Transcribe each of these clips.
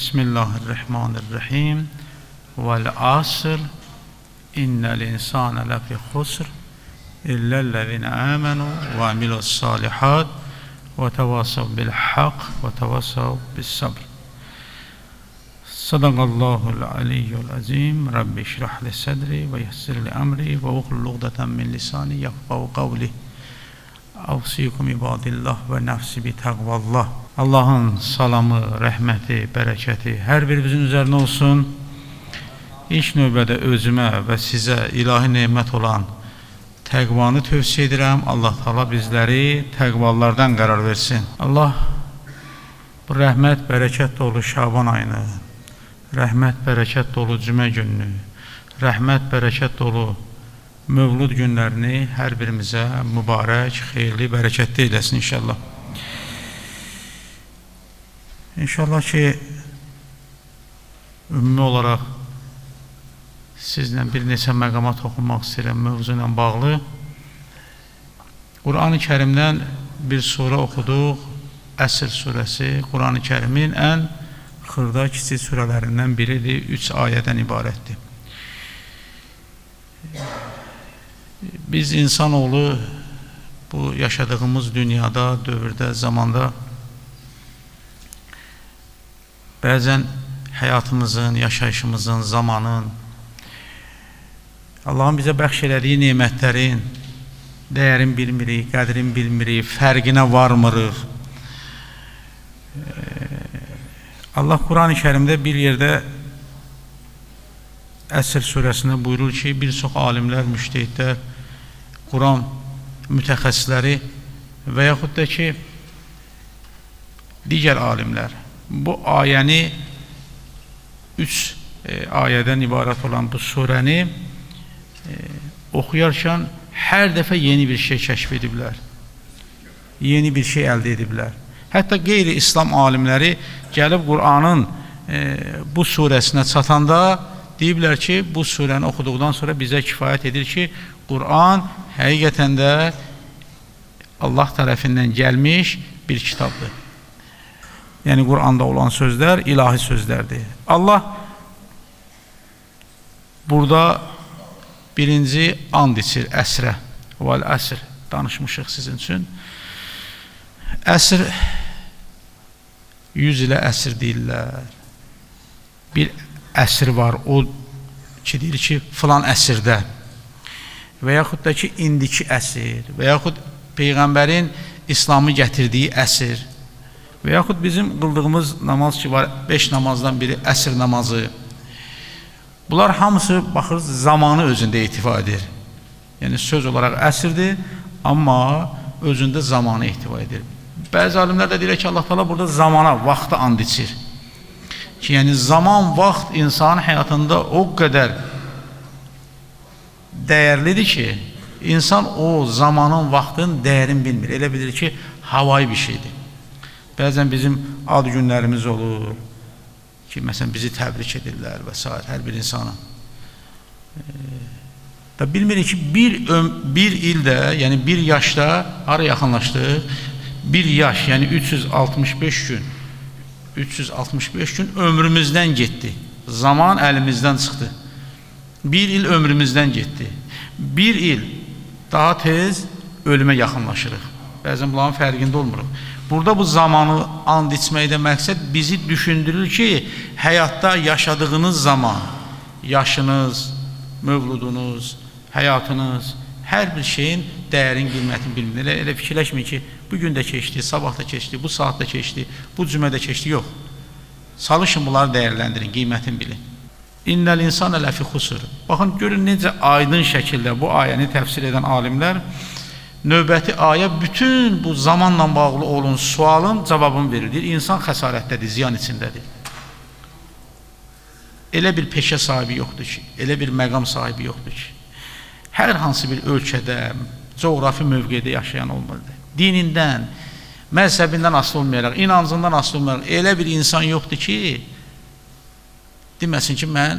Bismillahirrahmanirrahim. Vel asr innel insane lefi husr illellezine amenu ve amilus salihat ve tevasav bil hak ve tevasav bis sabr. Sadakallahul aliyyul azim. Rabbi şrah li sadri ve yessir li amri ve uhlul ugdeten min lisani yefkahu kavli. Avsikum ibadillah ve nefsi bi takvallah. Allah'ın salamı, rəhməti, bərəkəti hər birimizin üzərinə olsun. İlk növbədə özümə və sizə ilahi nemət olan təqvanı tövsiyə edirəm. Allah Taala bizləri təqvalardan qərar versin. Allah bu rəhmət, bərəkət dolu Şaban ayını, rəhmət, bərəkət dolu cümə gününü, rəhmət, bərəkət dolu Mövlud günlərini hər birimizə mübarək, xeyirli, bərəkətli eyləsin inşallah. İnşallah ki, ümumi olaraq sizlə bir neçə məqama toxunmaq istəyirəm mövzu ilə bağlı. Quran-ı Kərimdən bir surə oxuduq, Əsr surəsi, Quran-ı Kərimin ən xırda kiçik surələrindən biridir, 3 ayədən ibarətdir. Biz insanoğlu bu yaşadığımız dünyada, dövrdə, zamanda bəzən həyatımızın, yaşayışımızın, zamanın, Allahın bizə bəxş elədiyi nemətlərin dəyərin bilmirik, qədrin bilmirik, fərqinə varmırıq. Allah Quran-ı Kərimdə bir yerdə Əsr surəsində buyurur ki, bir çox alimlər, müştəhidlər, Quran mütəxəssisləri və yaxud da ki, digər alimlər bu ayəni 3 ayədən ibarət olan bu surəni oxuyarkən hər dəfə yeni bir şey kəşf ediblər, yeni bir şey əldə ediblər. Hətta qeyri-İslam alimləri gəlib Quranın bu surəsinə çatanda deyiblər ki, bu surəni oxuduqdan sonra bizə kifayət edir ki, Quran həqiqətən də Allah tərəfindən gəlmiş bir kitabdır. Yəni, Quranda olan sözlər ilahi sözlərdir. Allah burada birinci and içir əsrə, vəl əsr danışmışıq sizin üçün. Əsr 100 ilə əsr deyirlər. Bir əsr var, o ki deyir ki, filan əsrdə və yaxud da ki, indiki əsr və yaxud Peyğəmbərin İslamı gətirdiyi əsr və yaxud bizim qıldığımız namaz ki var, 5 namazdan biri əsr namazı. Bunlar hamısı, baxırız, zamanı özündə ihtiva edir. Yəni, söz olaraq əsrdir, amma özündə zamanı ihtiva edir. Bəzi alimlər də deyir ki, Allah Taala burada zamana, vaxtı and içir. Ki, yəni, zaman, vaxt insanın həyatında o qədər dəyərlidir ki, insan o zamanın, vaxtın dəyərini bilmir. Elə bilir ki, havayı bir şeydir. Bəzən bizim ad günlərimiz olur ki, məsələn, bizi təbrik edirlər və s. hər bir insana. Və bilmirik ki, bir ildə, yəni bir yaşda, hara yaxınlaşdıq, bir yaş, yəni 365 gün, 365 gün ömrümüzdən getdi. Zaman əlimizdən çıxdı. Bir il ömrümüzdən getdi. Bir il daha tez ölümə yaxınlaşırıq. Bəzən bunların fərqində olmuruq. Burada bu zamanı and içməkdə məqsəd bizi düşündürür ki, həyatda yaşadığınız zaman, yaşınız, mövludunuz, həyatınız, hər bir şeyin dəyərin, qiymətini bilmir. Elə fikirləşməyin ki, bugün də keçdi, sabah da keçdi, bu saat da keçdi, bu cümə də keçdi, yox. Çalışın bunları dəyərləndirin, qiymətini bilin. İnnəl insane ləfi xusur. Baxın, görün necə aydın şəkildə bu ayəni təfsir edən alimlər növbəti ayə bütün bu zamanla bağlı olan sualın cavabını verir. İnsan xəsarətdədir, ziyan içindədir. Elə bir peşə sahibi yoxdur ki, elə bir məqam sahibi yoxdur ki, hər hansı bir ölkədə, coğrafi mövqedə yaşayan olmalıdır. Dinindən, məzhəbindən asılı olmayaraq, inancından asılı olmayaraq elə bir insan yoxdur ki, deməsin ki, mən,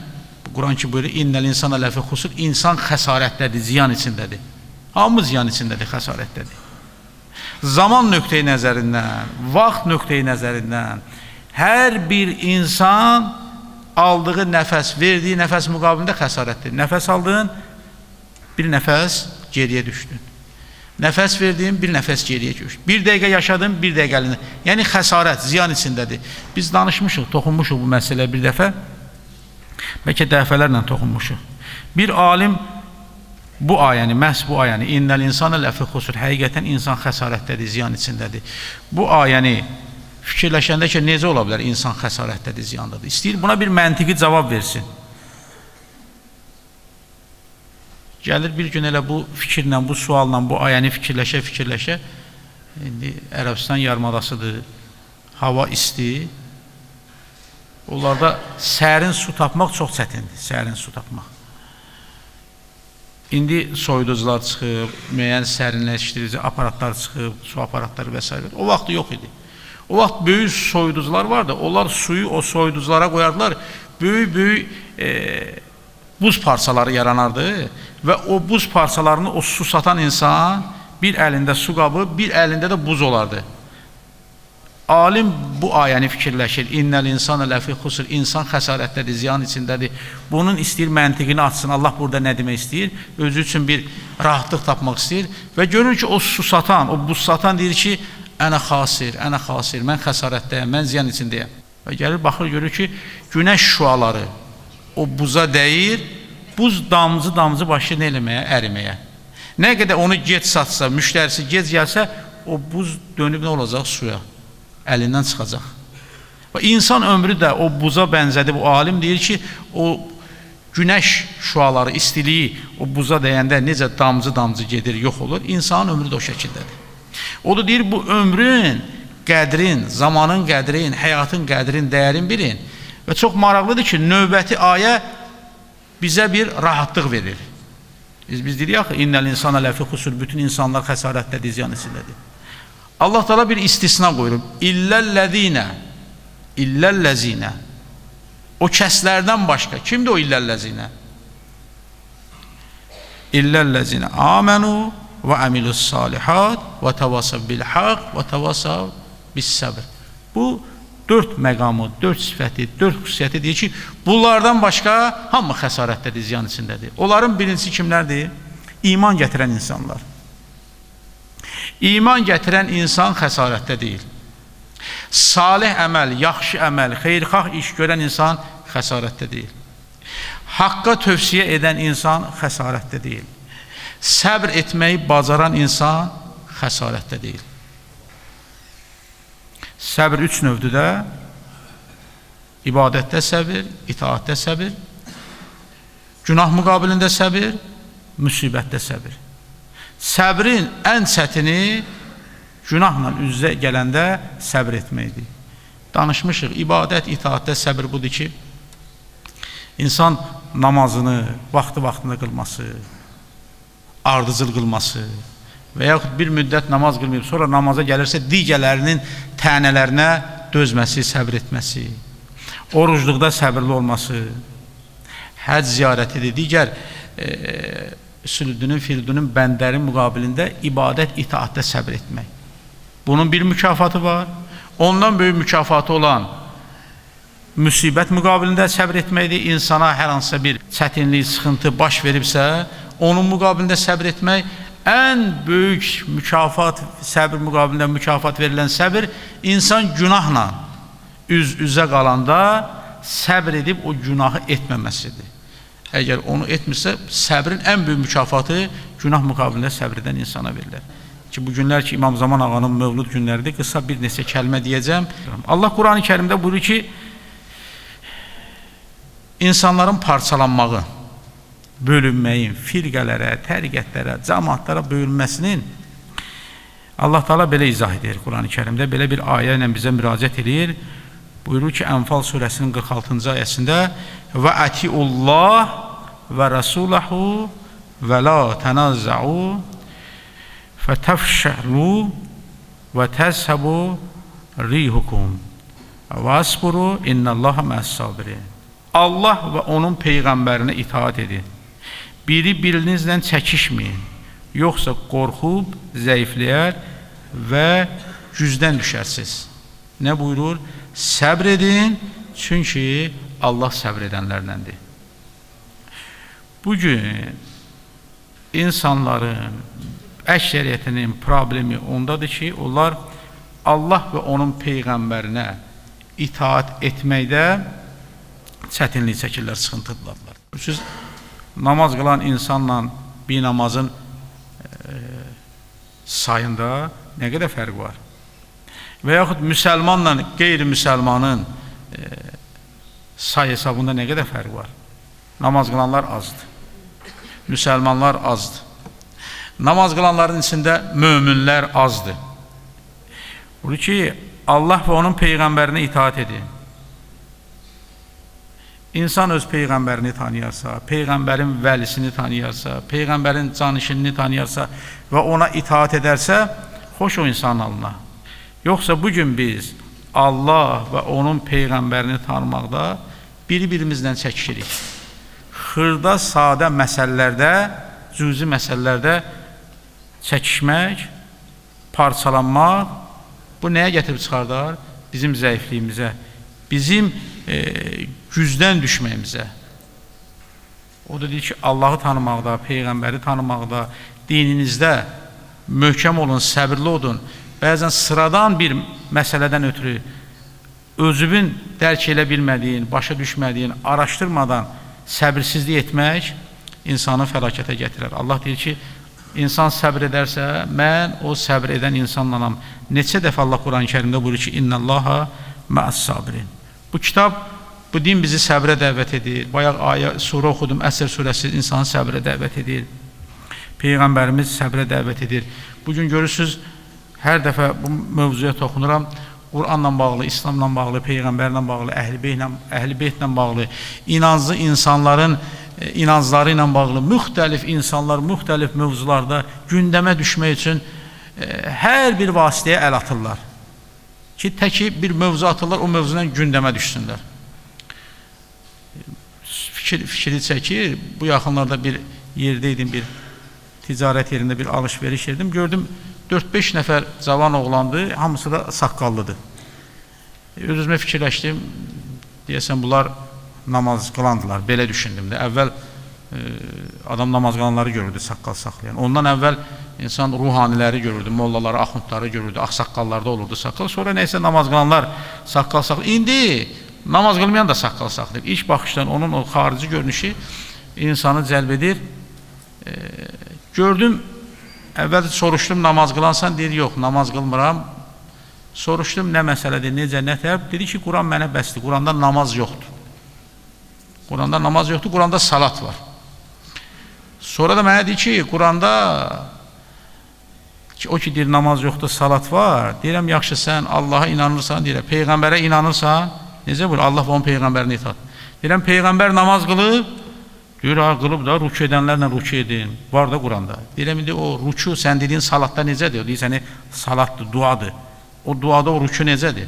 Quran ki buyurur, innəl insana ləfi xusur, insan xəsarətdədir, ziyan içindədir. Hamı ziyan içindədir, xəsarətdədir. Zaman nöqteyi nəzərindən, vaxt nöqteyi nəzərindən, Hər bir insan aldığı nəfəs, verdiyi nəfəs müqabilində xəsarətdir. Nəfəs aldın, bir nəfəs geriyə düşdün. Nəfəs verdin, bir nəfəs geriyə düşdün. Bir dəqiqə yaşadın, bir dəqiqəlini. Yəni xəsarət, ziyan içindədir. Biz danışmışıq, toxunmuşuq bu məsələ bir dəfə. Bəlkə dəfələrlə toxunmuşuq. Bir alim bu ayəni, məhz bu ayəni, innəl insana ləfi xusur, həqiqətən insan xəsarətdədir, ziyan içindədir. Bu ayəni fikirləşəndə ki, necə ola bilər insan xəsarətdədir, ziyandadır. İstəyir buna bir məntiqi cavab versin. Gəlir bir gün elə bu fikirlə, bu sualla, bu ayəni fikirləşə, indi Ərəbistan yarımadasıdır, hava isti, onlarda sərin su tapmaq çox çətindir, sərin su tapmaq. İndi soyuducular çıxıb, müəyyən sərinləşdirici aparatlar çıxıb, su aparatları və s. O vaxt yox idi. O vaxt böyük soyuducular vardı, onlar suyu o soyuduculara qoyardılar, böyük buz parçaları yaranardı və o buz parçalarını o su satan insan bir əlində su qabı, bir əlində də buz olardı. Alim bu ayəni fikirləşir, innəl insana ləfi xusur, insan xəsarətdədir, ziyan içindədir. Bunun istəyir məntiqini açsın, Allah burada nə demək istəyir? Özü üçün bir rahatlıq tapmaq istəyir və görür ki, o su satan, o buz satan deyir ki, ənə xasir, mən xəsarətdəyəm, mən ziyan içindəyəm. Və gəlir, baxır, görür ki, günəş şüaları o buza dəyir, buz damcı başlayır nə eləməyə, əriməyə. Nə qədər onu gec satsa, müştərisi gec gəlsə, o buz dönüb nə olacaq? Suya, əlindən çıxacaq. Və insan ömrü də o buza bənzədi. Bu alim deyir ki, o günəş şüaları, istiliyi o buza dəyəndə necə damcı gedir, yox olur. İnsanın ömrü də o şəkildədir. O da deyir, bu ömrün qədrin, zamanın qədrin, həyatın qədrin, dəyərin bilin. Və çox maraqlıdır ki, növbəti ayə bizə bir rahatlıq verir. Biz deyirik axı, innəl insana ləfi xusur, bütün insanlar xəsarətdədir, ziyan içindədir. Allah Teala bir istisna qoyur. İlləl-ləzinə. O kəslərdən başqa. Kimdir o illəl-ləzinə? İlləl-ləzinə amənu və əmilus-salihat və təvasav bil-haq və təvasav bis-səbr. Bu 4 məqamı, 4 sifəti, 4 xüsusiyyəti deyir ki, bunlardan başqa hamı xəsarətdədir, ziyan içindədir. Onların birincisi kimlərdir? İman gətirən insanlar. İman gətirən insan xəsarətdə deyil. Salih əməl, yaxşı əməl, xeyrxah iş görən insan xəsarətdə deyil. Haqqa tövsiyə edən insan xəsarətdə deyil. Səbr etməyi bacaran insan xəsarətdə deyil. Səbr 3 növdür də, ibadətdə səbir, itaatdə səbir, günah müqabilində səbir, müsibətdə səbir. Səbrin ən çətini günahla üz-üzə gələndə səbr etməkdir. Danışmışıq, ibadət, itaatdə səbir budur ki, insan namazını vaxtında qılması, ardıcıl qılması və yaxud bir müddət namaz qılmayıb, sonra namaza gəlirsə digərlərinin tənələrinə dözməsi, səbr etməsi, orucluqda səbirli olması, həc ziyarətidir, digər sülüdünün, firdünün, bəndərin müqabilində ibadət, itaatdə səbr etmək. Bunun bir mükafatı var. Ondan böyük mükafatı olan müsibət müqabilində səbr etməkdir. İnsana hər hansısa bir çətinlik, sıxıntı baş veribsə, onun müqabilində səbr etmək. Ən böyük mükafat, səbr müqabilində mükafat verilən səbr, insan günahla üz-üzə qalanda səbr edib o günahı etməməsidir. Əgər onu etmirsə, səbrin ən böyük mükafatı günah müqabilində səbr edən insana verilir. Ki, bu günlər ki, İmam Zaman ağanın mövlud günləridir, qısa bir neçə kəlmə deyəcəm. Allah Quran-ı Kərimdə buyurur ki, insanların parçalanmağı, bölünməyin, firqələrə, təriqətlərə, cəmaatlara bölünməsinin Allah Teala belə izah edir Quran-ı Kərimdə, belə bir ayə ilə bizə müraciət edir. Buyurur ki, Ənfal surəsinin 46-cı ayəsində və ətiullah və rasulahu və la tənazza'u fətəfşəlu və təzhəbu rihukum və asburu innəllaha məs-sabirin. Allah və onun peyğəmbərinə itaat edin. Birinizlə çəkişməyin, yoxsa qorxub, zəifləyər və gücdən düşərsiniz. Nə buyurur? Səbr edin, çünki Allah səbr edənlərləndir. Bugün insanların əksəriyyətinin problemi ondadır ki, onlar Allah və onun Peyğəmbərinə itaat etməkdə çətinlik çəkirlər, sıxıntıdırlar. Siz namaz qılan insanla bir namazın sayında nə qədər fərq var? Və yaxud müsəlmanla qeyri-müsəlmanın say hesabında nə qədər fərq var? Namaz qılanlar azdır. Müsəlmanlar azdır. Namaz qılanların içində möminlər azdır. Budur ki, Allah və onun Peyğəmbərinə itaat edin. İnsan öz Peyğəmbərini tanıyarsa, Peyğəmbərin vəlisini tanıyarsa, Peyğəmbərin canişinini tanıyarsa və ona itaat edərsə, xoş o insan alına. Yoxsa bugün biz Allah və onun Peyğəmbərini tanımaqda bir-birimizdən çəkişirik. Xırda, sadə məsələlərdə, cüzi məsələlərdə çəkişmək, parçalanmaq, bu nəyə gətirib çıxardar? Bizim zəifliyimizə, bizim gücdən düşməyimizə. O da deyir ki, Allahı tanımaqda, Peyğəmbəri tanımaqda, dininizdə möhkəm olun, səbirli olun. Bəzən sıradan bir məsələdən ötürü özünün dərk elə bilmədiyin, başa düşmədiyin, araşdırmadan səbirsizlik etmək insanı fəlakətə gətirər. Allah deyir ki, insan səbr edərsə, mən o səbr edən insanlanam. Neçə dəfə Allah Quran-ı Kərimdə buyurur ki, İnnəllaha məəs-sabirin. Bu kitab, bu din bizi səbrə dəvət edir. Bayaq surə oxudum, Əsr surəsi insanı səbrə dəvət edir. Peyğəmbərimiz səbrə dəvət edir. Bugün görürsünüz, hər dəfə bu mövzuya toxunuram. Quranla bağlı, İslamla bağlı, Peyğəmbərlə bağlı, Əhl-i Beytlə bağlı, inanclı insanların inancları ilə bağlı müxtəlif insanlar, müxtəlif mövzularda gündəmə düşmək üçün hər bir vasitəyə əl atırlar. Ki, təki bir mövzu atırlar, o mövzudan gündəmə düşsünlər. Fikri çəkir, bu yaxınlarda bir yerdəydim, bir ticarət yerində bir alış-veriş yerdim, gördüm 4-5 nəfər cavan oğlandı, hamısı da saqqallıdır. Öz-özümə fikirləşdim, deyəsən bunlar namaz qılandılar, belə düşündüm də. Əvvəl adam namaz qılanları görürdü, saqqal saxlayan. Ondan əvvəl insan ruhaniləri görürdü, mollaları, axundları görürdü, ağsaqqallarda olurdu saqqal. Sonra neysə namaz qılanlar saqqal saxlayır. İndi namaz qılmayan da saqqal saxlayır. İlk baxışdan onun o xarici görünüşü insanı cəlb edir. Gördüm, əvvəl soruşdum, namaz qılansan, deyir, yox, namaz qılmıram. Soruşdum, nə məsələdir, necə, nə tərəf? Dedi ki, Quran mənə bəsdir, Quranda namaz yoxdur. Quranda namaz yoxdur, Quranda salat var. Sonra da mənə deyir ki, Quranda o ki, deyir, namaz yoxdur, salat var. Deyirəm, yaxşı, sən Allaha inanırsan, deyirəm, Peyğəmbərə inanırsan, necə buyur, Allah və onun Peyğəmbərinə itaat. Deyirəm, Peyğəmbər namaz qılıb, deyir, qılıb da, rükü edənlərlə rükü edin, var da Quranda. Deyirəm, indi o rükü, sən dediyin salatda necədir? Deyir, səni salatdır, duadır. O duada o rükü necədir?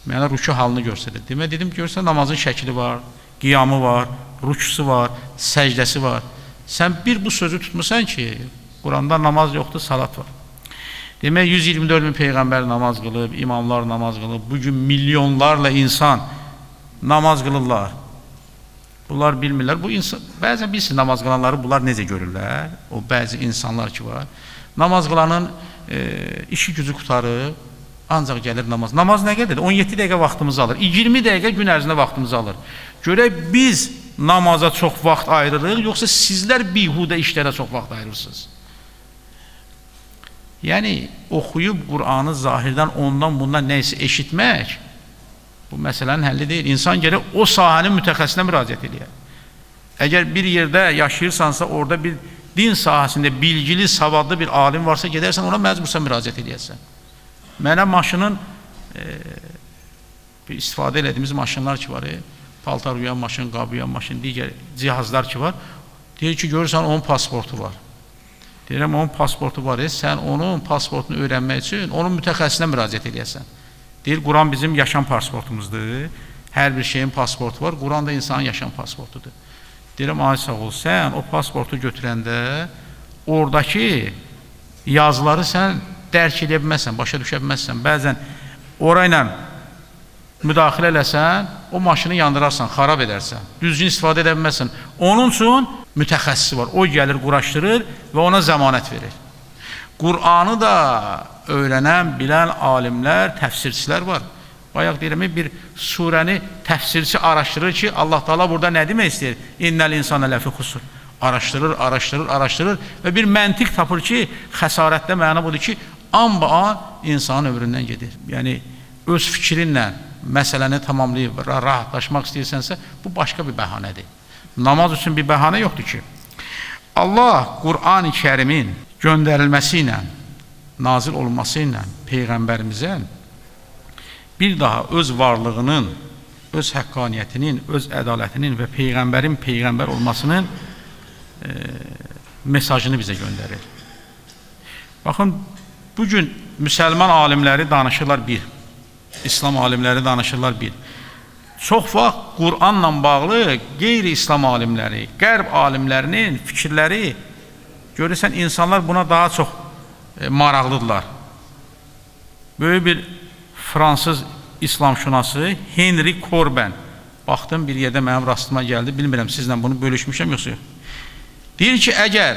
Mənə rükü halını göstərir. Demə, dedim, görsən, namazın şəkli var, qiyamı var, rüküsü var, səcdəsi var. Sən bir bu sözü tutmuşsan ki, Quranda namaz yoxdur, salat var. Demək, 124 min Peyğəmbər namaz qılıb, imamlar namaz qılıb, bugün milyonlarla insan namaz qılırlar. Bunlar bilmirlər. Bu insan, bəzən bilsin namaz qılanları bunlar necə görürlər? O bəzi insanlar ki var. Namaz qılanın işi gücü qutarıb, ancaq gəlir namaz. Namaz nə qədərdir? 17 dəqiqə vaxtımızı alır. 20 dəqiqə gün ərzində vaxtımızı alır. Görək biz namaza çox vaxt ayırırıq, yoxsa sizlər bihudə işlərə çox vaxt ayırırsınız? Yəni, oxuyub Qur'anı zahirdən ondan bundan neysə eşitmək, bu məsələnin həlli deyil. İnsan gələk o sahənin mütəxəssisinə müraciət edir. Əgər bir yerdə yaşayırsansa, orada bir din sahəsində bilgili, savadlı bir alim varsa, gedərsən ona məcbursan müraciət edəyəsən. Mənə maşının bir istifadə elədiyimiz maşınlar ki var, paltar uyan maşın, qab uyan maşın, digər cihazlar ki var, deyir ki, görürsən onun pasportu var. Deyirəm, onun pasportu var, sən onun pasportunu öyrənmək üçün onun mütəxəssisinə müraciət edəyəsən. Deyir, Quran bizim yaşam pasportumuzdur, hər bir şeyin pasportu var, Quran da insanın yaşam pasportudur. Deyirəm, ay sağ ol, sən o pasportu götürəndə oradakı yazıları sən dərk edə bilməzsən, başa düşə bilməzsən. Bəzən orayla müdaxilə eləsən, o maşını yandırarsan, xarab edərsən, düzgün istifadə edə bilməzsən. Onun üçün mütəxəssisi var, o gəlir, quraşdırır və ona zəmanət verir. Qur'anı da öyrənən, bilən alimlər, təfsirçilər var. Bayaq deyirəm, bir surəni təfsirçi araşdırır ki, Allah Taala burada nə demək istəyir? İnnəl insana ləfi xusur. Araşdırır və bir məntiq tapır ki, xəsarətdə məna budur ki, an-ba-an insanın ömründən gedir. Yəni, öz fikrinlə məsələni tamamlayıb, rahatlaşmaq istəyirsənsə, bu başqa bir bəhanədir. Namaz üçün bir bəhanə yoxdur ki. Allah Qur'an-ı Kərimin göndərilməsi ilə, nazil olunması ilə Peyğəmbərimizə bir daha öz varlığının, öz həqqaniyyətinin, öz ədalətinin və Peyğəmbərin Peyğəmbər olmasının mesajını bizə göndərir. Baxın, bugün müsəlman alimləri danışırlar bir, İslam alimləri danışırlar bir. Çox vaxt Qur'anla bağlı qeyri-İslam alimləri, qərb alimlərinin fikirləri, görürsən, insanlar buna daha çox maraqlıdırlar. Böyük bir Fransız İslamşünası Henry Corbin, baxdım bir yerdə mənim rastıma gəldi, bilmirəm sizlə bunu bölüşmüşəm yoxsa yox. Deyir ki, əgər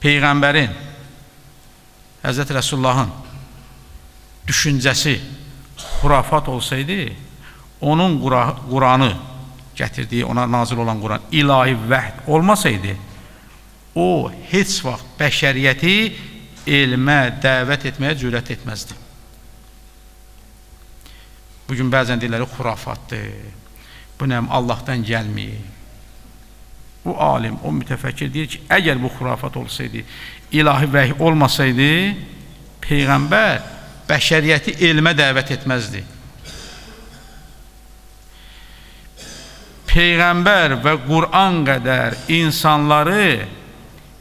Peyğəmbərin, Həzrət Rəsullahın düşüncəsi xurafat olsaydı, onun Qur'anı gətirdiyi, ona nazil olan Qur'an ilahi vəhd olmasaydı, o heç vaxt bəşəriyyəti elmə, dəvət etməyə cürət etməzdi. Bugün bəzən deyirlər, xurafatdır, bu nəm Allahdan gəlmir. Bu alim, o mütəfəkkir deyir ki, əgər bu xurafat olsaydı, ilahi vəhy olmasaydı, Peyğəmbər bəşəriyyəti elmə dəvət etməzdi. Peyğəmbər və Qur'an qədər insanları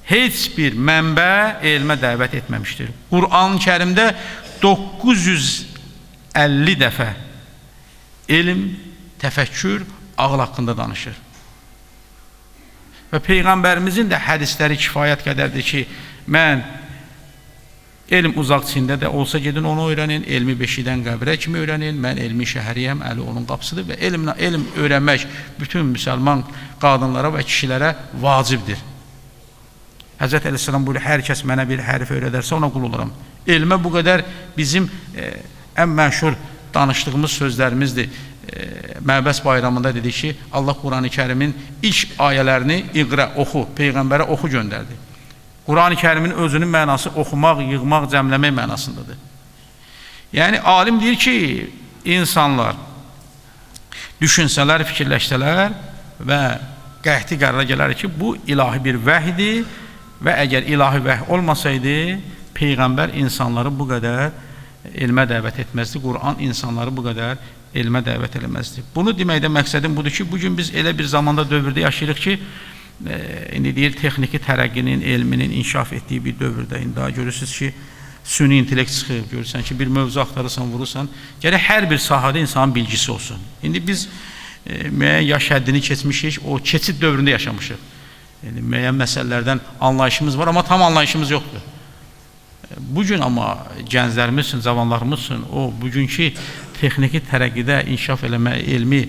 heç bir mənbə elmə dəvət etməmişdir. Qur'an-ı Kərimdə 950 dəfə elm, təfəkkür, ağıl haqqında danışır. Və Peyğəmbərimizin də hədisləri kifayət qədərdir ki, mən elm uzaq Çində də olsa gedin onu öyrənin, elmi beşikdən qəbrə kimi öyrənin, mən elmi şəhəriyəm, əli onun qapısıdır və elm öyrənmək bütün müsəlman qadınlara və kişilərə vacibdir. Həzrət Əleyhisselam buyurur, hər kəs mənə bir hərf öyrədərsə ona qul oluram. Elmə bu qədər bizim ən məşhur danışdığımız sözlərimizdir. Məbəs bayramında dedik ki, Allah Qur'an-ı Kərimin ilk ayələrini iqra, oxu, Peyğəmbərə oxu göndərdi. Qur'an-ı Kərimin özünün mənası oxumaq, yığmaq, cəmləmək mənasındadır. Yəni, alim deyir ki, insanlar düşünsələr, fikirləşsələr və qəti qərara gələr ki, bu ilahi bir vəhdir və əgər ilahi vəhy olmasaydı, Peyğəmbər insanları bu qədər elmə dəvət etməzdi, Qur'an insanları bu qədər elmə dəvət eləməzdi. Bunu deməkdə məqsədim budur ki, bugün biz elə bir zamanda dövrdə yaşayırıq ki, indi deyir, texniki tərəqqinin, elminin inkişaf etdiyi bir dövrdə, indi daha görürsünüz ki, süni intellekt çıxıb, görürsən ki, bir mövzu axtarırsan, vurursan, gərək hər bir sahədə insanın bilgisi olsun. İndi biz müəyyən yaş həddini keçmişik, o keçid dövründə yaşamışıq. Yəni, müəyyən məsələlərdən anlayışımız var, amma tam anlayışımız yoxdur. Bugün amma gənclərimiz üçün, cavanlarımız üçün o bugünkü texniki tərəqqidə inkişaf eləmə, elmi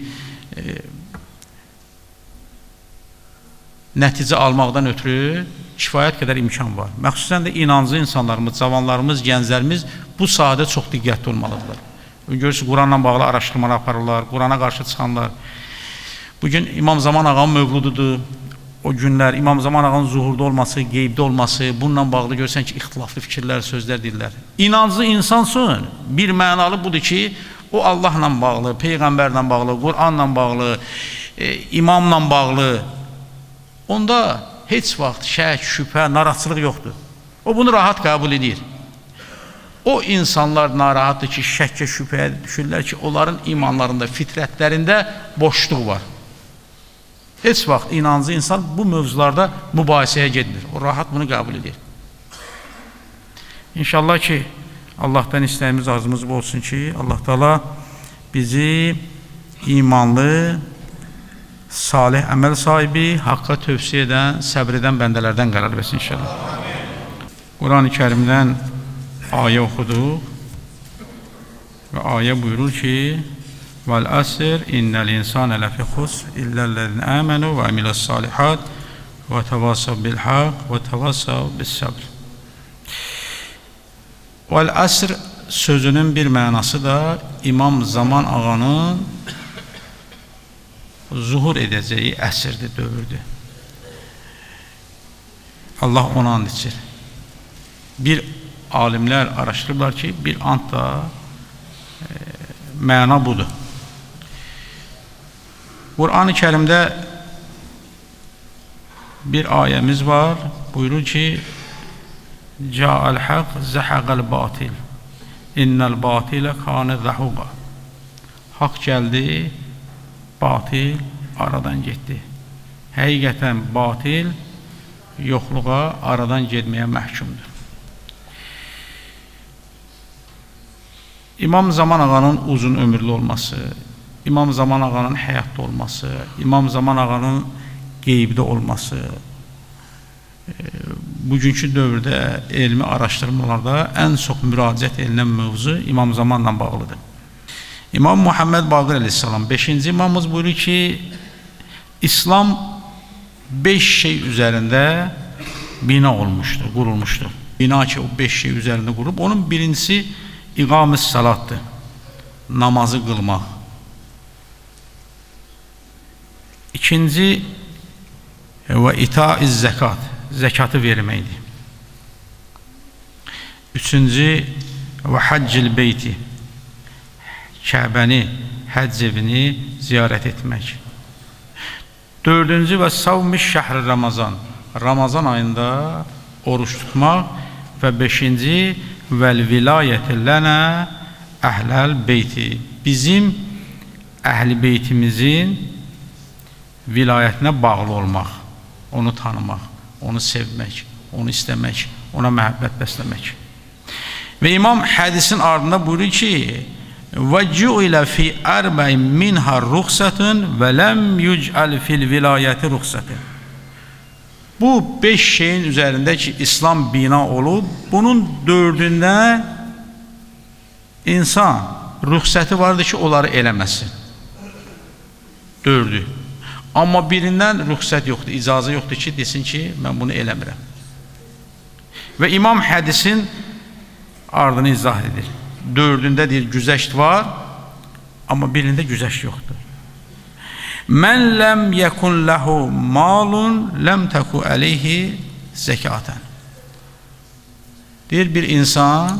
nəticə almaqdan ötürü kifayət qədər imkan var. Məxsusən də inancı insanlarımız, cavanlarımız, gənclərimiz bu sahədə çox diqqətli olmalıdırlar. Görürsünüz, Quranla bağlı araşdırmalar aparırlar, Qurana qarşı çıxanlar. Bugün İmam Zaman ağanın mövlududur. O günlər İmam Zaman ağanın zuhurda olması, qeybdə olması, bununla bağlı görürsən ki, ixtilaflı fikirlər, sözlər deyirlər. İnanclı insansın, bir mənalı budur ki, o Allahla bağlı, Peyğəmbərlə bağlı, Qur'anla bağlı, imamla bağlı, onda heç vaxt şək, şübhə, narahatçılıq yoxdur. O bunu rahat qəbul edir. O insanlar narahatdır ki, şəkkə, şübhəyə düşürlər ki, onların imanlarında, fitrətlərində boşluq var. Heç vaxt inancı insan bu mövzularda mübahisəyə gedir. O rahat bunu qəbul edir. İnşallah ki, Allahdan istəyimiz, arzumuz bu olsun ki, Allah Taala bizi imanlı, salih əməl sahibi, haqqa tövsiyə edən, səbr edən bəndələrdən qərar versin inşallah. Quran-ı Kərimdən ayə oxuduq. Və ayə buyurur ki, vəl əsr innəl insənə ləfi xusr illəlləzin əmənu və əmiləs salihat və təvasav bil haqq və təvasav bis səbr. Vəl əsr sözünün bir mənası da İmam Zaman ağanın zuhur edəcəyi əsrdir, dövrdür. Allah ona and içir. Bir alimlər araşdırırlar ki, bir and da məna budur. Qur'an-ı Kərimdə bir ayəmiz var, buyurur ki, Ca'al haqq zəhəqəl batil, innəl batilə kanə zəhuqa. Haqq gəldi, batil aradan getdi. Həqiqətən batil yoxluğa, aradan getməyə məhkumdur. İmam Zaman ağanın uzun ömürlü olması, İmam Zaman ağanın həyatda olması, İmam Zaman ağanın qeybdə olması, bugünkü dövrdə elmi araşdırmalarda ən çox müraciət edilən mövzu İmam Zamanla bağlıdır. İmam Muhammed Baqir əleyhissalam 5-ci imamımız buyurur ki, İslam 5 şey üzərində bina olmuşdur, qurulmuşdur. Bina ki, o 5 şey üzərində qurulub, onun birincisi İqam-ı salatdır, namazı qılmaq. İkinci və ita-i zəkat, zəkatı verməkdir. Üçüncü və haccil beyti, Kəbəni, həcc evini ziyarət etmək. Dördüncü və savmiş şəhri Ramazan, Ramazan ayında oruç tutmaq. Və beşinci vəl vilayəti lənə əhləl beyti, bizim əhl-i beytimizin vilayətinə bağlı olmaq, onu tanımaq, onu sevmək, onu istəmək, ona məhəbbət bəsləmək. Və İmam hədisin ardında buyurur ki, və cü'ilə fi ərbəyin minhə ruxsatın və ləm yücəl fil vilayəti ruxsatın. Bu 5 şeyin üzərində ki, İslam bina olub, bunun 4-ündə insan ruxsəti vardır ki, onları eləməsin. 4-ü. Amma birindən ruxsət yoxdur, icazə yoxdur ki, desin ki, mən bunu eləmirəm. Və İmam hədisin ardını izah edir. 4-ündə deyir, güzəşt var, amma birində güzəşt yoxdur. Mən ləm yəkun ləhu malun ləm təku əleyhi zəkatən. Deyir, bir insan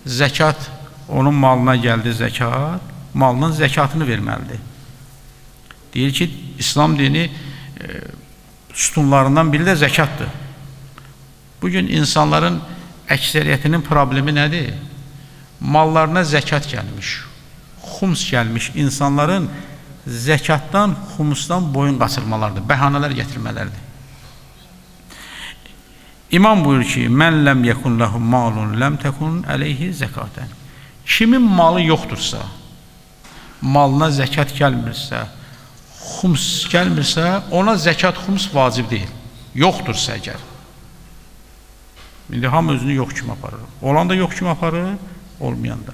zəkat, onun malına gəldi zəkat, malının zəkatını verməlidir. Deyir ki, İslam dini sütunlarından biri də zəkatdır. Bugün insanların əksəriyyətinin problemi nədir? Mallarına zəkat gəlmiş, xums gəlmiş, insanların zəkatdan, xumusdan boyun qaçırmalardır, bəhanələr gətirmələrdir. İmam buyurur ki, mən ləm yəkun ləhu malun ləm təkun əleyhi zəkatən. Kimin malı yoxdursa, malına zəkat gəlmirsə, xums gəlmirsə, ona zəkat, xums vacib deyil. Yoxdursa əgər. İndi hamı özünü yox kimi aparır. Olan da yox kimi aparır, olmayan da.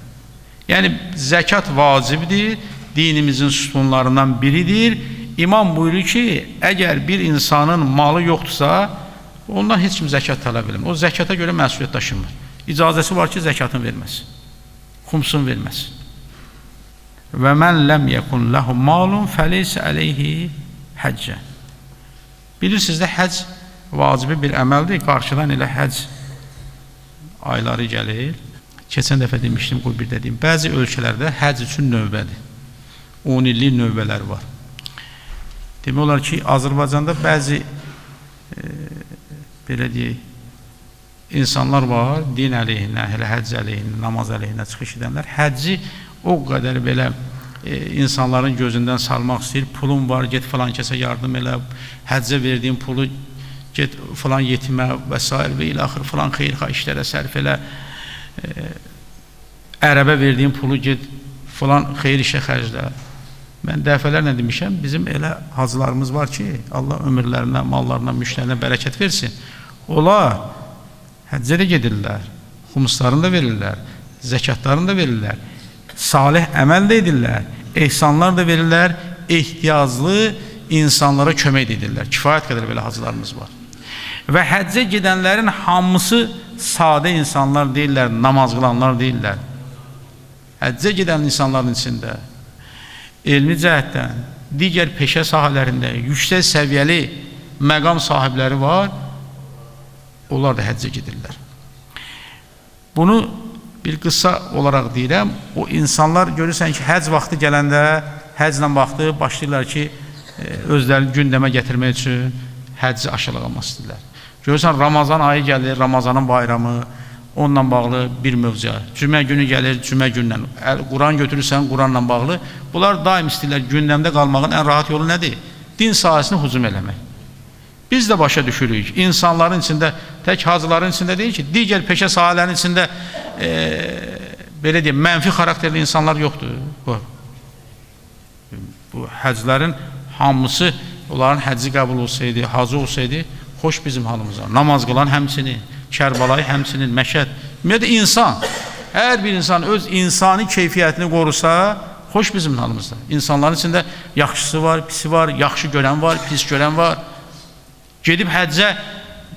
Yəni, zəkat vacibdir, dinimizin sütunlarından biridir. İmam buyurur ki, əgər bir insanın malı yoxdursa, ondan heç kim zəkat tələb edilmir. O zəkata görə məsuliyyət daşınmır. İcazəsi var ki, zəkatını verməsin, xumsunu verməsin. Və mən ləm yəkun ləhu malun fəleysə əleyhi həccə. Bilirsiniz də, həcc vacibi bir əməldir. Qarşıdan elə həcc ayları gəlir. Keçən dəfə demişdim, qoy bir dediyim, bəzi ölkələrdə həcc üçün növbədir. 10 illik növbələr var. Demək olar ki, Azərbaycanda bəzi belə deyək, insanlar var, din əleyhinə, elə həcc əleyhinə, namaz əleyhinə çıxış edənlər. Həcci o qədər belə insanların gözündən salmaq istəyir, pulun var, get falan kəsə yardım elə, həccə verdiyin pulu get falan yetimə və s. və ilə axır falan xeyirxah işlərə sərf elə, ərəbə verdiyin pulu get falan xeyir işə xərclə. Mən dəfələrlə demişəm, bizim elə hacılarımız var ki, Allah ömürlərinə, mallarına, müştərinə bərəkət versin. Onlar həccə də gedirlər, xumuslarını da verirlər, zəkatlarını da verirlər, salih əməl də edirlər, ehsanlar da verirlər, ehtiyaclı insanlara kömək də edirlər. Kifayət qədər belə hacılarımız var. Və həccə gedənlərin hamısı sadə insanlar deyirlər, namaz qılanlar deyirlər. Həccə gedən insanların içində elmi cəhətdən, digər peşə sahələrində yüksək səviyyəli məqam sahibləri var, onlar da həccə gedirlər. Bunu bir qısa olaraq deyirəm, o insanlar görürsən ki, həcc vaxtı gələndə, həcclə vaxtı başlayırlar ki, özlərini gündəmə gətirmək üçün həcci aşılığıma istəyirlər. Görürsən, Ramazan ayı gəlir, Ramazanın bayramı, onunla bağlı bir mövzuya. Cümə günü gəlir, cümə gündən. Quran götürürsən, Quranla bağlı. Bunlar daim istəyirlər, gündəmdə qalmağın ən rahat yolu nədir? Din sahəsini hücum eləmək. Biz də başa düşürük. İnsanların içində, tək hacıların içində deyil ki, digər peşə sahələrinin içində belə deyim, mənfi xarakterli insanlar yoxdur. Bu həclərin hamısı, onların həcci qəbul olsaydı, hacı olsaydı, xoş bizim halımıza. Namaz qılan həmsinin, Kərbalayı həmsinin, Məşəd. Ümumiyyətlə insan, hər bir insan öz insani keyfiyyətini qorusa, xoş bizim halımızda. İnsanların içində yaxşısı var, pisi var, yaxşı görən var, pis görən var. Gedib həccə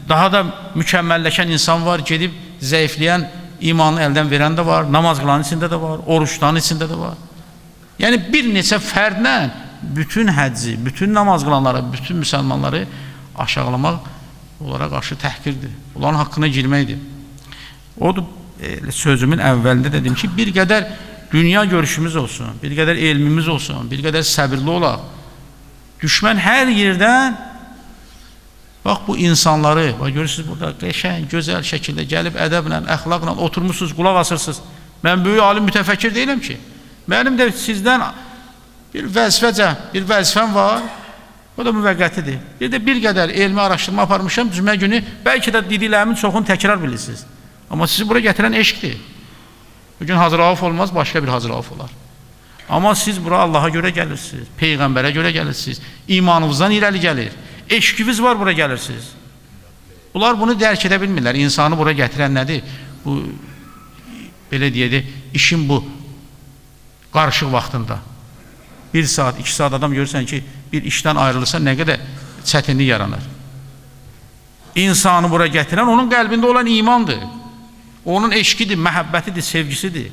daha da mükəmməlləşən insan var, gedib zəifləyən, imanı əldən verən də var, namaz qılanın içində də var, oruçların içində də var. Yəni bir neçə fərdlə bütün həcci, bütün namaz qılanları, bütün müsəlmanları aşağılamaq onlara qarşı təhqirdir. Onların haqqına girməkdir. Odur, sözümün əvvəlində dedim ki, bir qədər dünya görüşümüz olsun, bir qədər elmimiz olsun, bir qədər səbirli olaq. Düşmən hər yerdən, bax bu insanları, görürsünüz burada qəşəng, gözəl şəkildə gəlib ədəblə, əxlaqla oturmuşsunuz, qulaq asırsınız. Mən böyük alim mütəfəkkir deyiləm ki. Mənim də sizdən bir vəzifəm var, o da müvəqqətidir. Bir də bir qədər elmi araşdırma aparmışam, cümə günü, bəlkə də dediklərimin çoxunu təkrar bilirsiniz. Amma sizi bura gətirən eşqdir. Bugün Hacı Rauf olmaz, başqa bir Hacı Rauf olar. Amma siz bura Allaha görə gəlirsiniz, Peyğəmbərə görə gəlirsiniz, imanınızdan irəli gəlir, eşqiniz var, bura gəlirsiniz. Bunlar bunu dərk edə bilmirlər. İnsanı bura gətirən nədir? Bu, belə deyək, işin bu qarışıq vaxtında. 1 saat, 2 saat adam görürsən ki, bir işdən ayrılırsa nə qədər çətinlik yaranır. İnsanı bura gətirən onun qəlbində olan imandır. Onun eşqidir, məhəbbətidir, sevgisidir.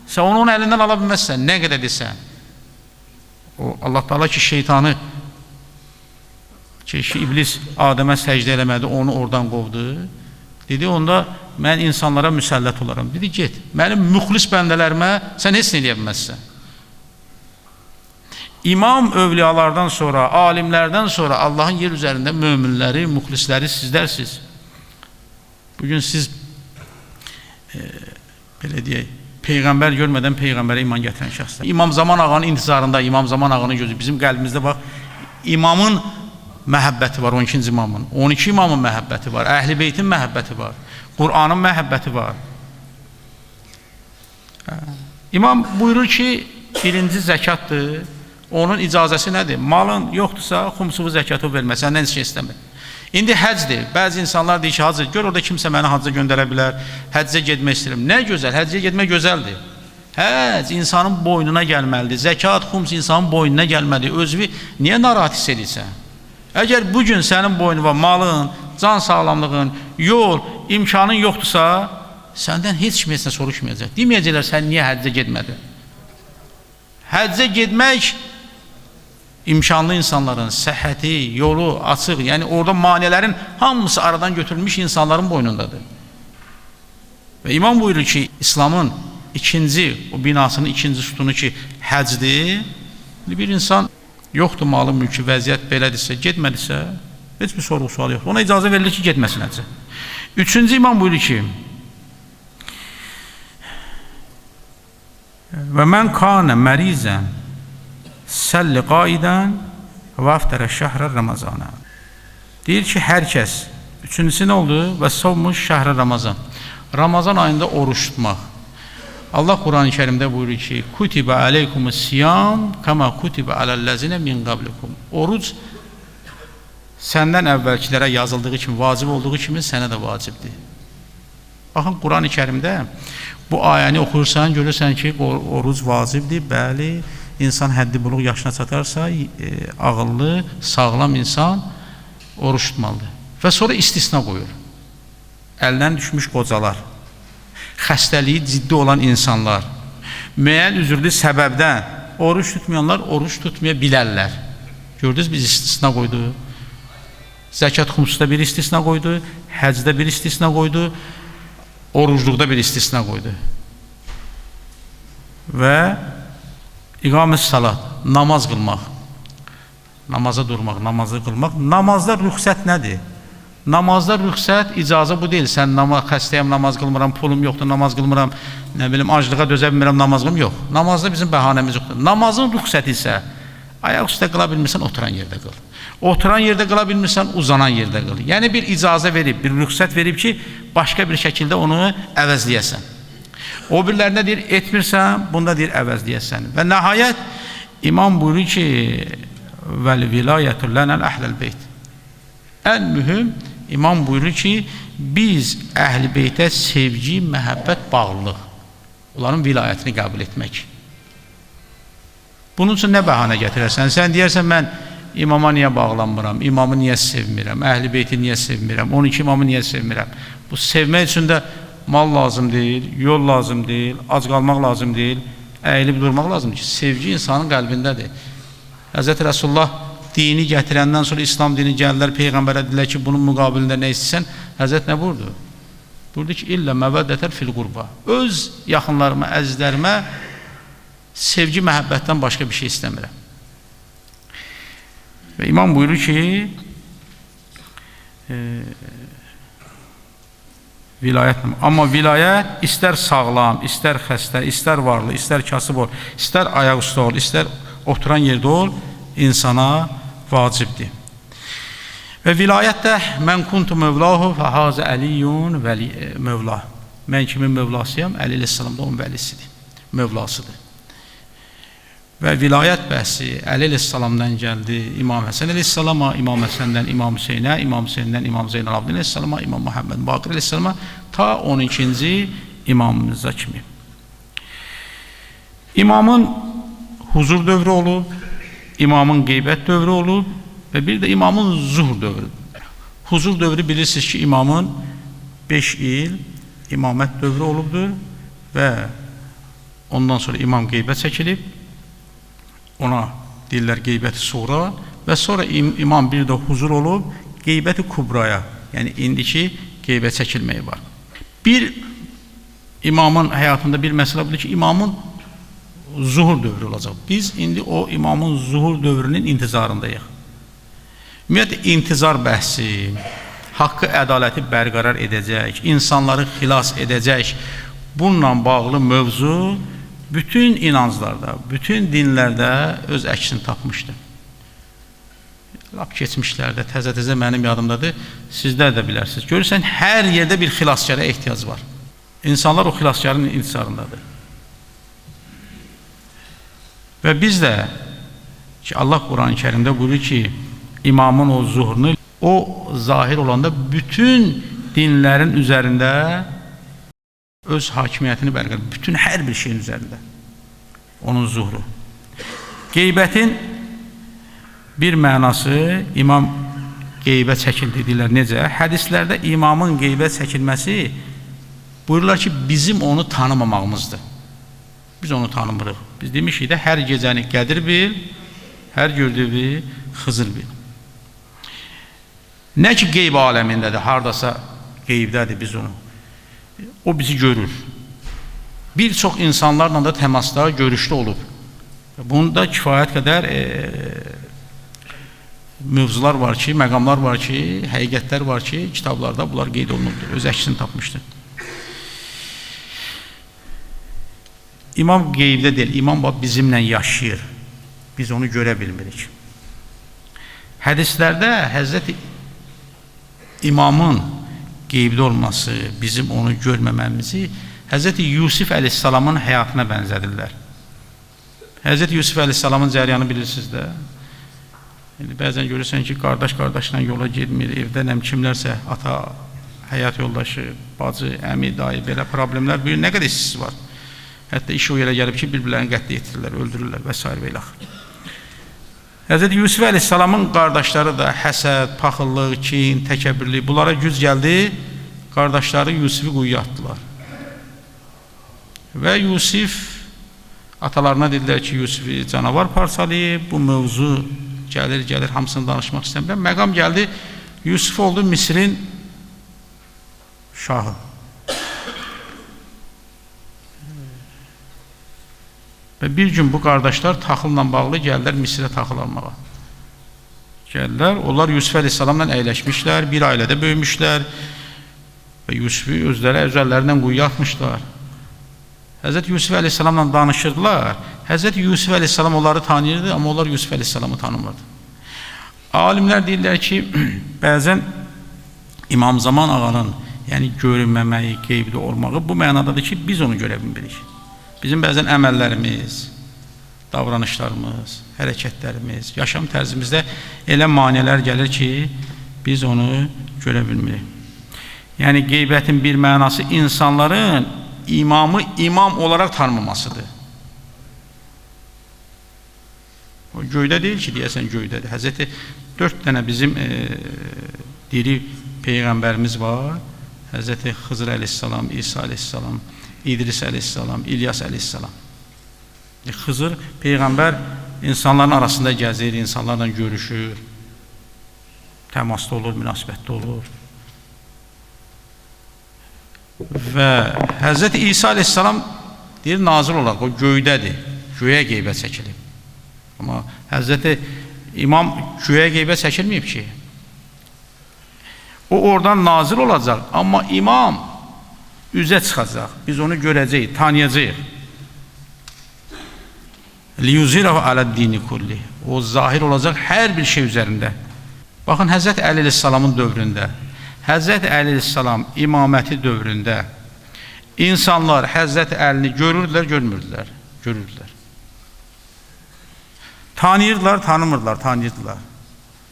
Sən onu onun əlindən ala bilməzsən, nə qədər desən. O Allah Teala ki, şeytanı, ki iblis Adəmə səcdə eləmədi, onu oradan qovdu. Dedi, onda mən insanlara müsəllət olaram. Dedi, get, mənim müxlis bəndələrimə sən heç nə eləyə bilməzsən. İmam övliyalardan sonra, alimlərdən sonra Allahın yer üzərində möminləri, müxlisləri sizlərsiniz. Bugün siz belə deyək, Peyğəmbər görmədən Peyğəmbərə iman gətirən şəxslər. İmam Zaman ağanın intizarında, İmam Zaman ağanın gözü, bizim qəlbimizdə bax, imamın məhəbbəti var, 12-ci imamın, 12 imamın məhəbbəti var, Əhl-i Beytin məhəbbəti var, Qur'anın məhəbbəti var. İmam buyurur ki, birinci zəkatdır. Onun icazəsi nədir? Malın yoxdursa, xumsuvu zəkatı vermə, səndən heç şey istəmir. İndi həcdir. Bəzi insanlar deyir ki, hacı, gör orada kimsə məni hacca göndərə bilər, həccə getmək istəyirəm. Nə gözəl, həccə getmək gözəldir. Həcc insanın boynuna gəlməlidir. Zəkat, xums insanın boynuna gəlməlidir. Özünü niyə narahat hiss edirsən? Əgər bugün sənin boynuna malın, can sağlamlığın, yol, imkanın yoxdursa, səndən heç kim heç nə soruşmayacaq. Deməyəcəklər, sən niyə həccə getmədin? Həccə getmək imkanlı insanların səhhəti, yolu açıq, yəni orada manələrin hamısı aradan götürülmüş insanların boynundadır. Və imam buyurur ki, İslamın ikinci, o binasının ikinci sütunu ki, həcdir, bir insan yoxdur, malı, mülkü, vəziyyət belədirsə, getmədirsə, heç bir sorğu sual yoxdur. Ona icazə verilir ki, getməsin həccə. Üçüncü imam buyurur ki, və mən kanə mərizən səlli qaidən və aftərə şəhrə Ramazana. Deyir ki, hər kəs, üçüncüsü nə oldu? Və savmuş şəhrə Ramazan. Ramazan ayında oruç tutmaq. Allah Quran-ı Kərimdə buyurur ki, kutibə aleykumus siyam kəmə kutibə aləl-ləzinə min qablikum. Oruc səndən əvvəlkilərə yazıldığı kimi, vacib olduğu kimi sənə də vacibdir. Baxın, Quran-ı Kərimdə bu ayəni oxuyursan, görürsən ki, oruc vacibdir. Bəli, insan həddi buluq yaşına çatarsa, ağıllı, sağlam insan oruç tutmalıdır. Və sonra istisna qoyur. Əldən düşmüş qocalar, xəstəliyi ciddi olan insanlar, müəyyən üzürlü səbəbdən oruç tutmayanlar oruç tutmaya bilərlər. Gördünüz, biz istisna qoydu. Zəkat xumsda bir istisna qoydu, həcdə bir istisna qoydu, orucluqda bir istisna qoydu. Və iqamət salat, namaz qılmaq, namaza durmaq, namazı qılmaq. Namazda rüxsət nədir? Namazda rüxsət, icazə bu deyil. Sən xəstəyəm, namaz qılmıram, pulum yoxdur, namaz qılmıram, nə bilim, aclığa dözə bilmirəm, namaz qılmıram, yox. Namazda bizim bəhanəmiz yoxdur. Namazın rüxsəti isə, ayaq üstə qıla bilmirsən, oturan yerdə qıl. Oturan yerdə qıla bilmirsən, uzanan yerdə qıl. Yəni bir icazə verib, bir rüxsət verib ki, başqa bir şəkildə onu əvəzləyəsən. O birlərində deyir, etmirsən, bunda deyir, əvəzləyəsən. Və nəhayət, imam buyurur ki, vəl-vilayətü lənəl əhləl beyt. Ən mühüm, imam buyurur ki, biz əhl-i beytə sevgi, məhəbbət, bağlılıq, onların vilayətini qəbul etmək. Bunun üçün nə bəhanə gətirərsən? Sən deyərsən, mən imama niyə bağlanmıram, imamı niyə sevmirəm, əhl-i beyti niyə sevmirəm, 12 imamı niyə sevmirəm? Bu sevmək üçün də mal lazım deyil, yol lazım deyil, ac qalmaq lazım deyil, əyilib durmaq lazım ki, sevgi insanın qəlbindədir. Hz. Rasulullah dini gətirəndən sonra İslam dini gəlirlər, Peyğəmbərə dedilər ki, bunun müqabilində nə istəyirsən? Həzrət nə buyurdu? Buyurdu ki, illə məvəddətər fil qurba. Öz yaxınlarıma, əzizlərimə sevgi, məhəbbətdən başqa bir şey istəmirəm. Və imam buyurur ki, vilayət, amma vilayət istər sağlam, istər xəstə, istər varlı, istər kasıb ol, istər ayaq üstə ol, istər oturan yerdə ol, insana vacibdir. Və vilayətdə mən kuntu mövlahu və hazə əliyyun mövlah. Mən kimin mövlasıyam? Əli əleyhissalam da onun vəlisidir, mövlasıdır. Və vilayət bəhsi Əli əleyhissalamdan gəldi İmam Həsən əleyhissalama, İmam Həsəndən İmam Hüseynə, İmam Hüseyndən İmam Zeynalabdin əleyhissalama, İmam Muhammed Baqir əleyhissalama, ta 12-ci imamımıza kimi. İmamın huzur dövrü olub, imamın qeybət dövrü olub və bir də imamın zuhur dövrü. Huzur dövrü bilirsiniz ki, imamın 5 il imamət dövrü olubdur və ondan sonra imam qeybət çəkilib, ona deyirlər qeybəti sonra və sonra imam bir də huzur olub, qeybəti kubraya, yəni indiki qeybət çəkilməyi var. Bir imamın həyatında bir məsələ budur ki, imamın zuhur dövrü olacaq. Biz indi o imamın zuhur dövrünün intizarındayıq. Ümumiyyətlə, intizar bəhsi, haqqı, ədaləti bərqərar edəcək, insanları xilas edəcək, bununla bağlı mövzu bütün inanclarda, bütün dinlərdə öz əksini tapmışdır. Lap keçmişlərdə, təzə-təzə mənim yadımdadır, sizlər də bilərsiniz. Görürsən, hər yerdə bir xilaskara ehtiyac var. İnsanlar o xilaskarın intizarındadır. Və biz də ki, Allah Quran-ı Kərimdə buyurur ki, imamın o zuhurunu, o zahir olanda bütün dinlərin üzərində öz hakimiyyətini bərqərar, bütün hər bir şeyin üzərində onun zuhuru. Qeybətin bir mənası, imam qeybət çəkildi deyirlər, necə? Hədislərdə imamın qeybət çəkilməsi buyururlar ki, bizim onu tanımamağımızdır. Biz onu tanımırıq. Biz demişik də, hər gecəni qədir bil, hər gördüyü Xızır bil. Nə ki, qeyb aləmindədir, haradasa qeybdədir biz onu. O bizi görür. Bir çox insanlarla da təmasda, görüşdə olub. Bunda kifayət qədər mövzular var ki, məqamlar var ki, həqiqətlər var ki, kitablarda bunlar qeyd olunubdur, öz əksini tapmışdır. İmam qeybdə deyil, imam bizimlə yaşayır, biz onu görə bilmirik. Hədislərdə Həzrəti İmamın qeybdə olması, bizim onu görməməmizi Həzrəti Yusuf əleyhissalamın həyatına bənzədirlər. Həzrəti Yusuf əleyhissalamın cəryanı bilirsiniz də. Bəzən görürsən ki, qardaş qardaşla yola gedmir, evdənəm kimlərsə ata həyat yoldaşı, bacı, əmi, dayı, belə problemlər bu gün nə qədər işsiz var. Hətta iş o yerə gəlib ki, bir-birlərini qətl etdirirlər, öldürürlər və s. və ilə. Həzrəti Yusuf əleyhissalamın qardaşları da həsəd, paxıllıq, kin, təkəbbürlük, bunlara güc gəldi, qardaşları Yusufu quyuya atdılar. Və Yusuf atalarına dedilər ki, Yusufu canavar parçalayıb, bu mövzu gəlir, hamısını danışmaq istəmirəm. Məqam gəldi, Yusuf oldu Misirin şahı. Və bir gün bu qardaşlar taxılla bağlı gəlirlər Misirə taxıl almağa. Gəlirlər, onlar Yusuf əleyhissalamla əyləşmişlər, bir ailədə böyümüşlər və Yusufu özlərindən quyuya atmışlar. Həzrəti Yusuf əleyhissalamla danışırdılar. Həzrəti Yusuf əleyhissalam onları tanıyırdı, amma onlar Yusuf əleyhissalamı tanımırdı. Alimlər deyirlər ki, bəzən İmam Zaman ağanın, yəni görünməməyi, qeybdə olmağı bu mənadadır ki, biz onu görə bilmirik. Bizim bəzən əməllərimiz, davranışlarımız, hərəkətlərimiz, yaşam tərzimizdə elə maneələr gəlir ki, biz onu görə bilmirik. Yəni qeybətin bir mənası insanların imamı imam olaraq tanımamasıdır. O göydə deyil ki, deyəsən göydədir. Həzrəti 4 dənə bizim diri peyğəmbərimiz var. Həzrəti Xızır əleyhissalam, İsa əleyhissalam, İdris əleyhissalam, İlyas əleyhissalam. Xızır peyğəmbər insanların arasında gəzir, insanlarla görüşür, təmasda olur, münasibətdə olur. Və Həzrəti İsa əleyhissalam deyir, nazil olaraq o göydədir, göyə qeybət çəkilib. Amma Həzrəti İmam göyə qeybət çəkilməyib ki. O oradan nazil olacaq, amma imam üzə çıxacaq, biz onu görəcəyik, tanıyacaq. Liyuzirahu aləd-dini kulli. O zahir olacaq hər bir şey üzərində. Baxın, Həzrəti Əli əleyhissalamın dövründə, Həzrəti Əli əleyhissalam imaməti dövründə insanlar Həzrəti Əlini görürdülər, görmürdülər, görürdülər. Tanıyırdılar, tanımırdılar, tanıyırdılar.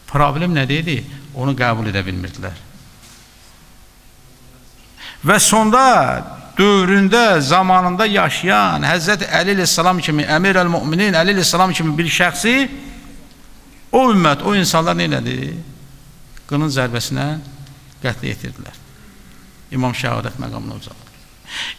Problem nədir? Onu qəbul edə bilmirdilər. Və sonda dövründə, zamanında yaşayan Həzrəti Əli əleyhissalam kimi, Əmir əl-Müminin Əli əleyhissalam kimi bir şəxsi o ümmət, o insanlar nə elədi? Qının zərbəsinə qətl etirdilər. İmam şəhadət məqamına uzaqdır.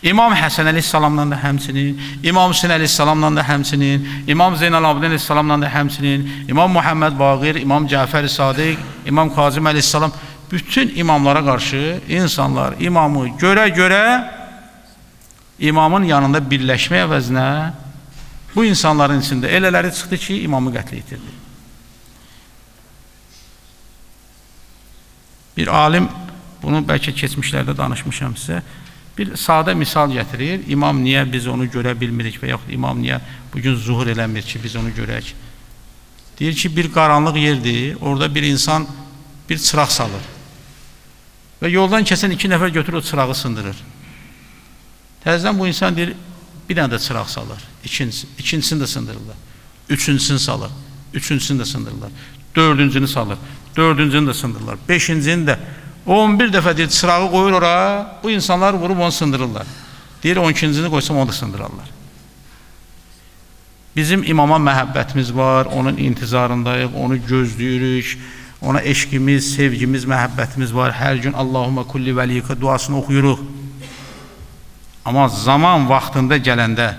İmam Həsən əleyhissalamdan da həmçinin, İmam Hüseyn əleyhissalamdan da həmçinin, İmam Zeynal-Abidin əleyhissalamdan da həmçinin, İmam Muhammed Baqir, İmam Cəfər Sadiq, İmam Kazım əleyhissalam, bütün imamlara qarşı insanlar imamı görə-görə imamın yanında birləşmək əvəzinə bu insanların içində elələri çıxdı ki, imamı qətl etirdi. Bir alim, bunu bəlkə keçmişlərdə danışmışam sizə, bir sadə misal gətirir, imam niyə biz onu görə bilmirik və yaxud imam niyə bugün zuhur eləmir ki, biz onu görək. Deyir ki, bir qaranlıq yerdir, orada bir insan bir çıraq salır və yoldan kəsən 2 nəfər götürür, o çırağı sındırır. Təzədən bu insan deyir, bir dənə də çıraq salır, ikincisini də sındırırlar, üçüncüsünü salır, üçüncüsünü də sındırırlar, dördüncünü salır, dördüncünü də sındırırlar, beşincini də, 11 dəfə deyir, çırağı qoyur oraya, bu insanlar vurub onu sındırırlar. Deyir, 12-cini qoysam onu da sındırarlar. Bizim imama məhəbbətimiz var, onun intizarındayıq, onu gözləyirik, ona eşqimiz, sevgimiz, məhəbbətimiz var. Hər gün Allahumma kulli vəliyyə duasını oxuyuruq. Amma zaman vaxtında gələndə,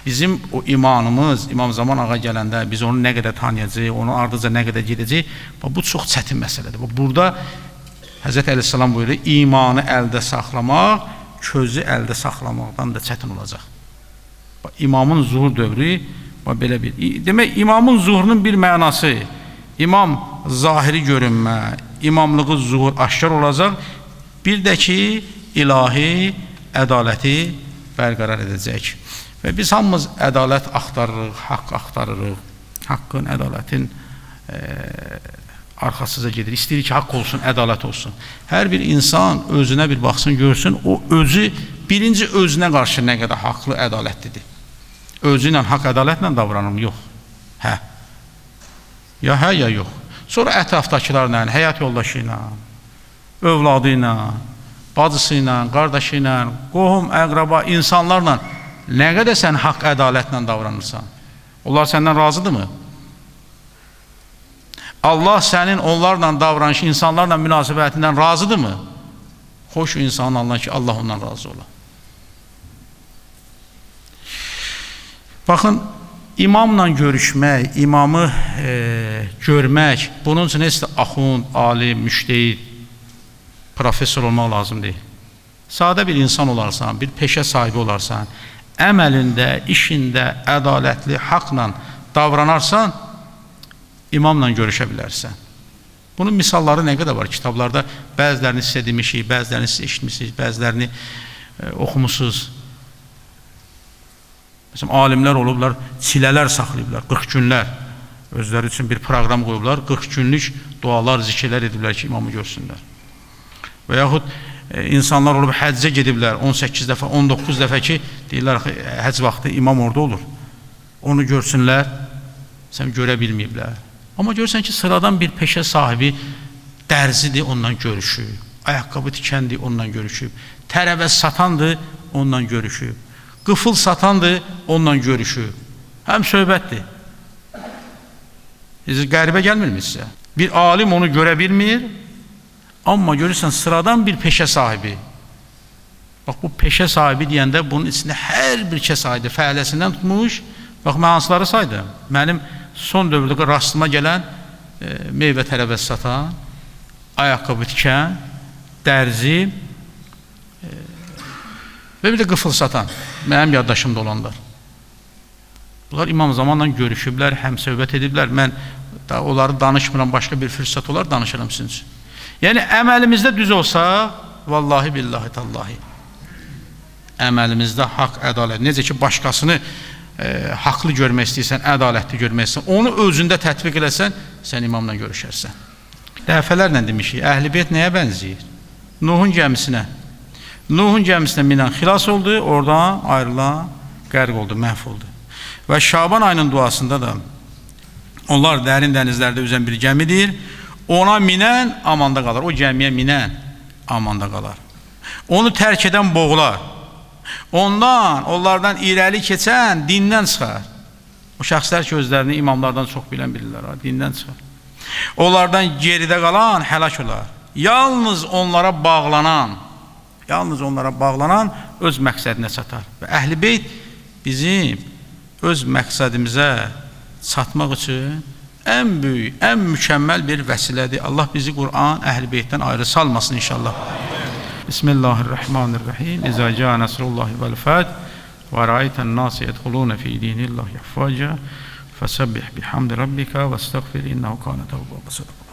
bizim o imanımız, İmam Zaman ağa gələndə, biz onu nə qədər tanıyacaq, onun ardıca nə qədər gedəcək, bu çox çətin məsələdir. Burada Həzrəti Əleyhisselam buyurur, imanı əldə saxlamaq, közü əldə saxlamaqdan da çətin olacaq. İmamın zuhur dövrü, belə bir. Demək, imamın zuhurunun bir mənası, imam zahiri görünmə, imamlığı zuhur aşkar olacaq, bir də ki, ilahi ədaləti bərqərar edəcək. Və biz hamımız ədalət axtarırıq, haqq axtarırıq, haqqın, ədalətin arxasıca gedir. İstəyir ki, haqq olsun, ədalət olsun. Hər bir insan özünə bir baxsın, görsün, o özü, birinci özünə qarşı nə qədər haqlı, ədalətlidir. Özü ilə, haqq, ədalətlə davranım, yox. Hə. Ya hə, ya yox. Sonra ətrafdakilərlə, həyat yoldaşı ilə, övladı ilə, bacısı ilə, qardaşı ilə, qohum, əqraba, insanlarla nə qədər sən haqq ədalətlə davranırsan? Onlar səndən razıdırmı? Allah sənin onlarla davranışı, insanlarla münasibətindən razıdırmı? Xoş insanın Allah ki, Allah ondan razı ola. Baxın, imamla görüşmək, imamı görmək, bunun üçün heç də axund, alim, müştehid, professor olmaq lazım deyil. Sadə bir insan olarsan, bir peşə sahibi olarsan, əməlində, işində, ədalətli, haqla davranarsan, imamla görüşə bilərsən. Bunun misalları nə qədər var? Kitablarda bəzilərini sizə demişik, bəzilərini siz eşitmişsiniz, bəzilərini oxumusunuz. Məsələn, alimlər olublar, çilələr saxlayıblar, 40 günlər. Özləri üçün bir proqram qoyublar, 40 günlük dualar, zikirlər ediblər ki, imamı görsünlər. Və yaxud insanlar olub həccə gediblər, 18 dəfə, 19 dəfə ki, deyirlər, həcc vaxtı imam orada olur. Onu görsünlər, sən görə bilməyiblər. Amma görürsən ki, sıradan bir peşə sahibi dərzidir, ondan görüşüb. Ayaqqabı tikəndir, ondan görüşüb. Tərəvəz satandır, ondan görüşüb. Qıfıl satandır, ondan görüşüb. Həm söhbətdir. Qəribə gəlmirmi sizə? Bir alim onu görə bilmir, amma görürsən sıradan bir peşə sahibi. Bax, bu peşə sahibi deyəndə bunun içində hər bir kəs saydı, fəaliyyəsindən tutmuş. Bax, mən hansıları saydım? Mənim son dövrdə rastıma gələn meyvə tərəvəz satan, ayaqqabı tikən, dərzi və bir də qıfıl satan, mənim yaddaşımda olanlar. Bunlar imam zamanla görüşüblər, həm söhbət ediblər. Mən onları danışmıram, başqa bir fürsət olar, danışıram sizin üçün. Yəni, əməlimizdə düz olsa, vallahi, billahi, tallahi, əməlimizdə haqq, ədalət, necə ki, başqasını haqlı görmək istəyirsən, ədalətli görmək istəyirsən, onu özündə tətbiq eləsən, sən imamla görüşərsən. Dəfələrlə demişik, Əhl-i Beyt nəyə bənzəyir? Nuhun gəmisinə. Nuhun gəmisinə minən xilas oldu, oradan ayrılan qərq oldu, məhv oldu. Və Şaban ayının duasında da onlar dərin dənizlərdə üzən bir gəmidir, ona minən amanda qalar, o gəmiyə minən amanda qalar. Onu tərk edən boğular. Ondan, onlardan irəli keçən dindən çıxar. O şəxslər ki, özlərini imamlardan çox bilən bilirlər, dindən çıxar. Onlardan geridə qalan həlak olar. Yalnız onlara bağlanan öz məqsədinə çatar. Və Əhl-i Beyt bizim öz məqsədimizə çatmaq üçün ən böyük, ən mükəmməl bir vəsilədir. Allah bizi Qur'an, Əhl-i Beytdən ayrı salmasın inşallah. Bismillahirrahmanirrahim. İzâ câ nesrullâhi vel fəth və ra'aytan nâsi yedhulûne fî dînillâhi affâca fesebbih bihamdi rabbika ve estağfir innehu kâne tevvâben.